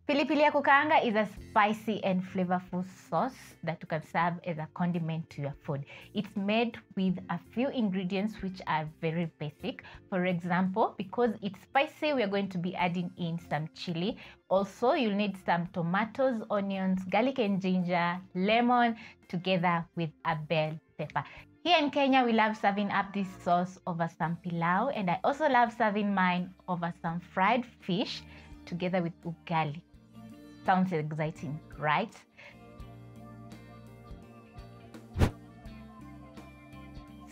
Pilipili ya Kukaanga is a spicy and flavorful sauce that you can serve as a condiment to your food. It's made with a few ingredients which are very basic. For example, because it's spicy, we are going to be adding in some chili. Also, you'll need some tomatoes, onions, garlic and ginger, lemon, together with a bell pepper. Here in Kenya, we love serving up this sauce over some pilau, and I also love serving mine over some fried fish together with ugali. Sounds exciting, right?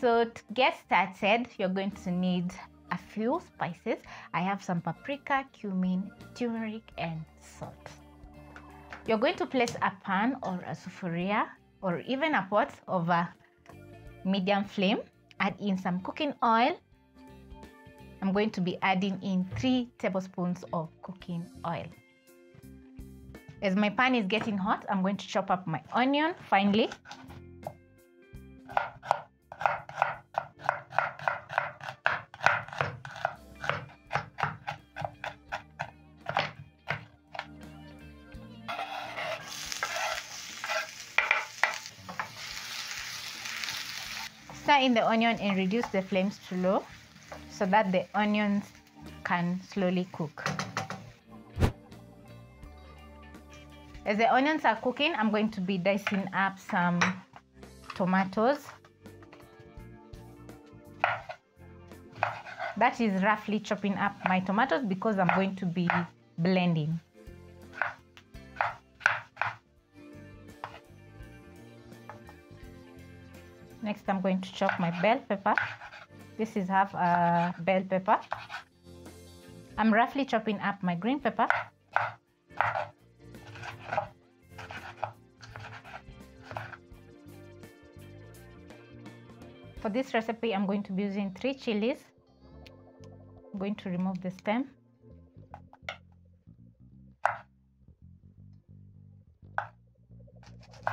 So to get started, you're going to need a few spices. I have some paprika, cumin, turmeric, and salt. You're going to place a pan or a sufuria or even a pot over medium flame. Add in some cooking oil. I'm going to be adding in 3 tablespoons of cooking oil. As my pan is getting hot, I'm going to chop up my onion finely. Stir in the onion and reduce the flames to low so that the onions can slowly cook. As the onions are cooking, I'm going to be dicing up some tomatoes. That is roughly chopping up my tomatoes because I'm going to be blending. Next, I'm going to chop my bell pepper. This is half a bell pepper. I'm roughly chopping up my green pepper. For this recipe, I'm going to be using 3 chilies. I'm going to remove the stem.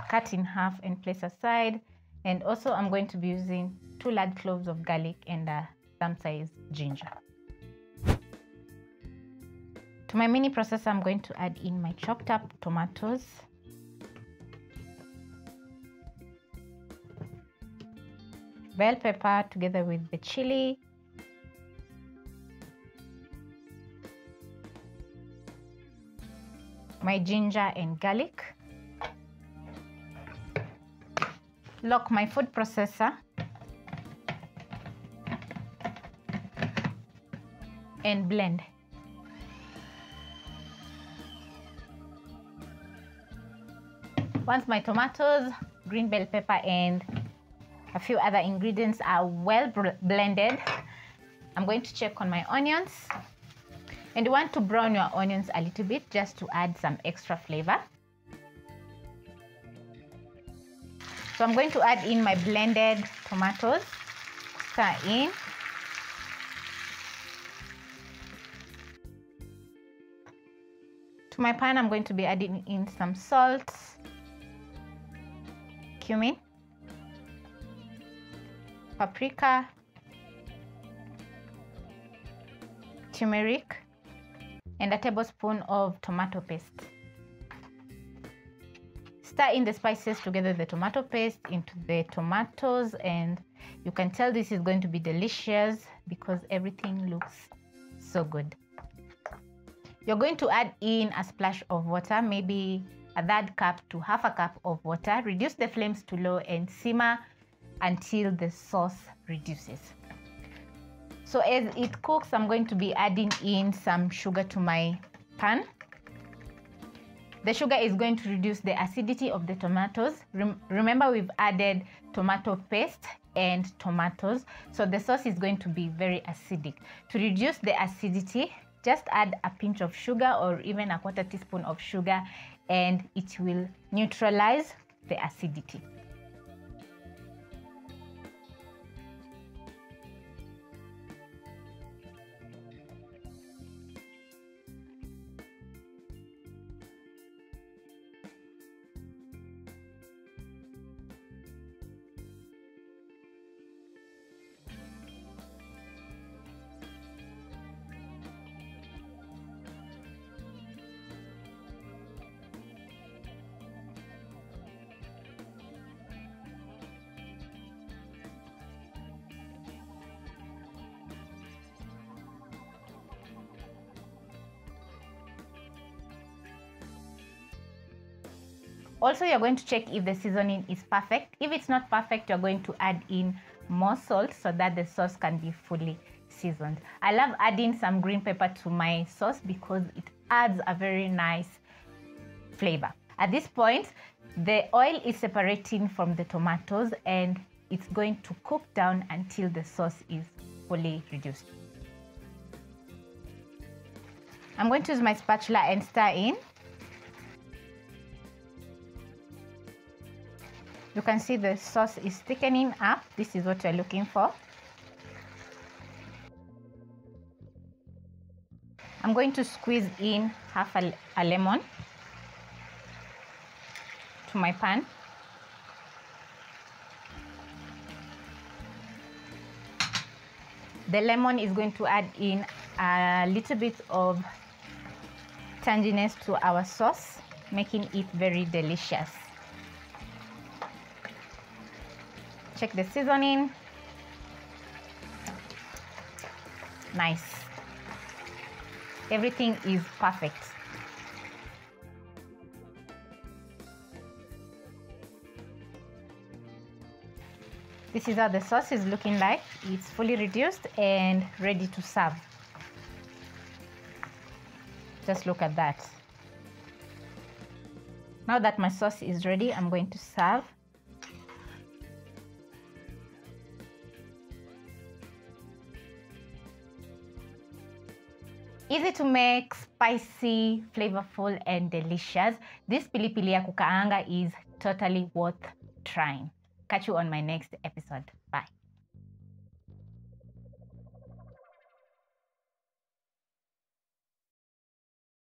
Cut in half and place aside. And also, I'm going to be using 2 large cloves of garlic and some size ginger. To my mini processor, I'm going to add in my chopped up tomatoes. Bell pepper together with the chili, my ginger and garlic. Lock my food processor and blend. Once my tomatoes, green bell pepper and a few other ingredients are well blended, I'm going to check on my onions. And you want to brown your onions a little bit just to add some extra flavor. So I'm going to add in my blended tomatoes. Stir in. To my pan, I'm going to be adding in some salt, cumin, paprika, turmeric, and a tablespoon of tomato paste. Stir in the spices together with the tomato paste into the tomatoes, and you can tell this is going to be delicious because everything looks so good. You're going to add in a splash of water, maybe a 1/3 cup to 1/2 cup of water. Reduce the flames to low and simmer until the sauce reduces. So as it cooks, I'm going to be adding in some sugar to my pan. The sugar is going to reduce the acidity of the tomatoes. Remember, we've added tomato paste and tomatoes, so the sauce is going to be very acidic. To reduce the acidity, just add a pinch of sugar or even a 1/4 teaspoon of sugar, and it will neutralize the acidity. Also, you're going to check if the seasoning is perfect. If it's not perfect, you're going to add in more salt so that the sauce can be fully seasoned. I love adding some green pepper to my sauce because it adds a very nice flavor. At this point, the oil is separating from the tomatoes and it's going to cook down until the sauce is fully reduced. I'm going to use my spatula and stir in. You can see the sauce is thickening up. This is what you're looking for. I'm going to squeeze in half a lemon to my pan. The lemon is going to add in a little bit of tanginess to our sauce, making it very delicious. Check the seasoning. Nice. Everything is perfect. This is how the sauce is looking like. It's fully reduced and ready to serve. Just look at that. Now that my sauce is ready, I'm going to serve. Easy to make, spicy, flavorful, and delicious. This pilipili ya kukaanga is totally worth trying. Catch you on my next episode. Bye.